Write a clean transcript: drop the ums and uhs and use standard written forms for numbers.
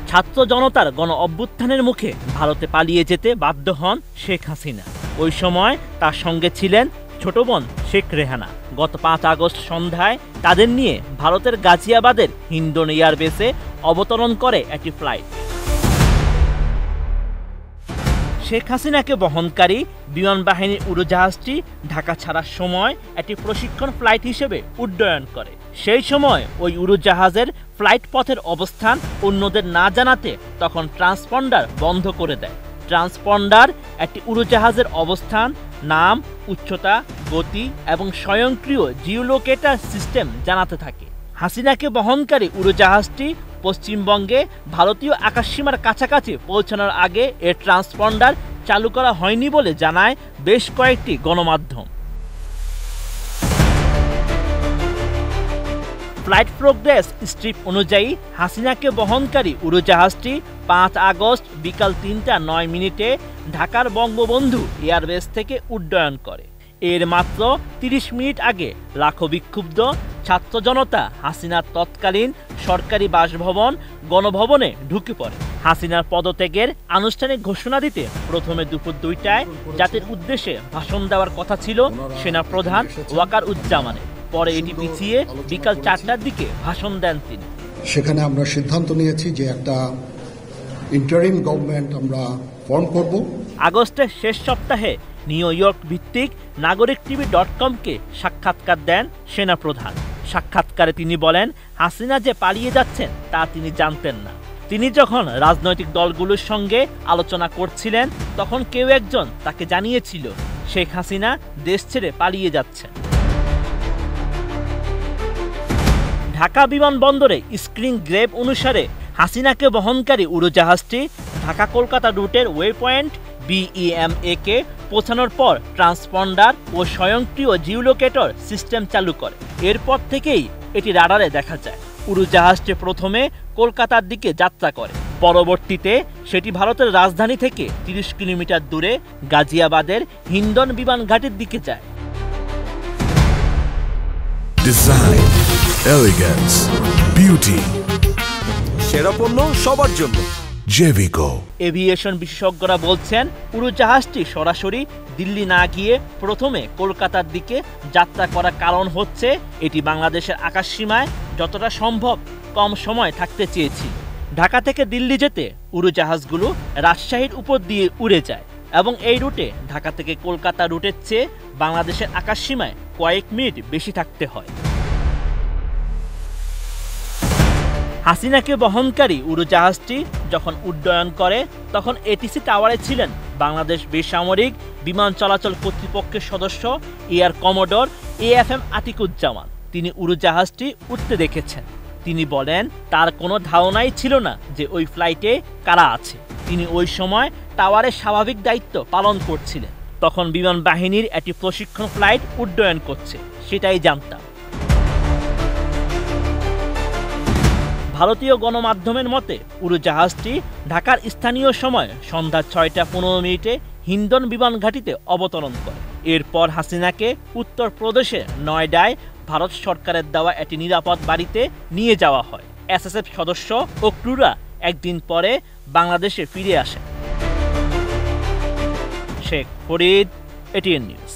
ছাত্র জনতার গণ অভ্যুত্থানের মুখে ভারতে পালিয়ে যেতে বাধ্য হন শেখ হাসিনা। ওই সময় তার সঙ্গে ছিলেন ছোট বোন শেখ রেহানা। গত 5 আগস্ট সন্ধ্যায় তাদের নিয়ে ভারতের গাজিয়াবাদের হিন্ডন এয়ারবেসে অবতরণ করে একটি ফ্লাইট। শেখ হাসিনাকে বহনকারী বিমান বাহিনীর উড়োজাহাজটি ঢাকা ছাড়ার সময় একটি প্রশিক্ষণ ফ্লাইট হিসেবে উড্ডয়ন করে। সেই সময় ওই উড়োজাহাজের ফ্লাইট পথের অবস্থান অন্যদের না জানাতে তখন ট্রান্সপন্ডার বন্ধ করে দেয়। ট্রান্সপন্ডার একটি উড়োজাহাজের অবস্থান, নাম, উচ্চতা, গতি এবং স্বয়ংক্রিয় জিওলোকেটার সিস্টেম জানাতে থাকে। হাসিনাকে বহনকারী উড়োজাহাজটি পশ্চিমবঙ্গে ভারতীয় আকাশসীমার কাছাকাছি পৌঁছানোর আগে এর ট্রান্সপন্ডার চালু করা হয়নি বলে জানায় বেশ কয়েকটি গণমাধ্যম। ফ্লাইট প্রোগ্রেস স্ট্রিপ অনুযায়ী হাসিনাকে বহনকারী উড়োজাহাজটি 5 আগস্ট বিকাল 3:09 ঢাকার বঙ্গবন্ধু এয়ারবেস থেকে উড্ডয়ন করে। এর মাত্র 30 মিনিট আগে লাখো বিক্ষুব্ধ ছাত্র জনতা হাসিনার তৎকালীন সরকারি বাসভবন গণভবনে ঢুকে পড়ে। হাসিনার পদত্যাগের আনুষ্ঠানিক ঘোষণা দিতে প্রথমে দুপুর 2টায় জাতির উদ্দেশ্যে ভাষণ দেওয়ার কথা ছিল সেনাপ্রধান ওয়াকার উজ্জামানের। পরে এটি পিছিয়ে বিকাল 4টার দিকে ভাষণ দেন তিনি। সেখানে আমরা সিদ্ধান্ত নিয়েছি যে একটা ইন্টারিম গভর্নমেন্ট আমরা ফর্ম করব। আগস্টের শেষ সপ্তাহে নিউ ইয়র্ক ভিত্তিক nagorik.tv.com-কে সাক্ষাৎকার দেন সেনাপ্রধান। সাক্ষাৎকারে তিনি বলেন, হাসিনা যে পালিয়ে যাচ্ছেন তা তিনি জানতেন না। তিনি যখন রাজনৈতিক দলগুলোর সঙ্গে আলোচনা করছিলেন তখন কেউ একজন তাকে জানিয়েছিল শেখ হাসিনা দেশ ছেড়ে পালিয়ে যাচ্ছেন। ঢাকা বিমানবন্দরে স্ক্রিন গ্রেভ অনুসারে হাসিনাকে বহনকারী উড়োজাহাজটি ঢাকা কলকাতা রুটের ওয়েপয়েন্ট BEMA-কে পৌঁছানোর পর ট্রান্সপন্ডার ও স্বয়ংক্রিয় জিওলোকেটর সিস্টেম চালু করে। এরপর থেকেই এটি রাডারে দেখা যায়। উড়োজাহাজটি প্রথমে কলকাতার দিকে যাত্রা করে, পরবর্তীতে সেটি ভারতের রাজধানী থেকে 30 কিলোমিটার দূরে গাজিয়াবাদের হিন্ডন বিমান ঘাটির দিকে যায়। ডিজাইন, এলিগেন্স, বিউটি, সেরা পণ্য সবার জন্য জেভিকো। এভিয়েশন বিশেষজ্ঞরা বলছেন উড়োজাহাজটি সরাসরি দিল্লি না গিয়ে প্রথমে কলকাতার দিকে যাত্রা করার কারণ হচ্ছে এটি বাংলাদেশের আকাশসীমায় যতটা সম্ভব কম সময় থাকতে চেয়েছিল। ঢাকা থেকে দিল্লি যেতে উড়োজাহাজগুলো রাজশাহীর উপর দিয়ে উড়ে যায় এবং এই রুটে ঢাকা থেকে কলকাতা রুটের চেয়ে বাংলাদেশের আকাশসীমায় কয়েক মিনিট বেশি থাকতে হয়। হাসিনাকে বহনকারী উড়োজাহাজটি যখন উড্ডয়ন করে তখন এটিসি টাওয়ারে ছিলেন বাংলাদেশ বেসামরিক বিমান চলাচল কর্তৃপক্ষের সদস্য এয়ার কমোডর AFM আতিকুজ্জামান। তিনি উড়োজাহাজটি উঠতে দেখেছেন। তিনি বলেন তার কোনো ধারণাই ছিল না যে ওই ফ্লাইটে কারা আছে। তিনি ওই সময় টাওয়ারের স্বাভাবিক দায়িত্ব পালন করছিলেন। তখন বিমান বাহিনীর একটি প্রশিক্ষণ ফ্লাইট উড্ডয়ন করছে, সেটাই জানতাম। ভারতীয় গণমাধ্যমের মতে উড়োজাহাজটি ঢাকার স্থানীয় সময় সন্ধ্যা 6:15 হিন্ডন বিমান ঘাঁটিতে অবতরণ করে। এরপর হাসিনাকে উত্তরপ্রদেশে নয়ডায় ভারত সরকারের দেওয়া একটি নিরাপদ বাড়িতে নিয়ে যাওয়া হয়। SSF সদস্য ও ক্রুরা একদিন পরে বাংলাদেশে ফিরে আসে। Sheikh Farid, ATN news.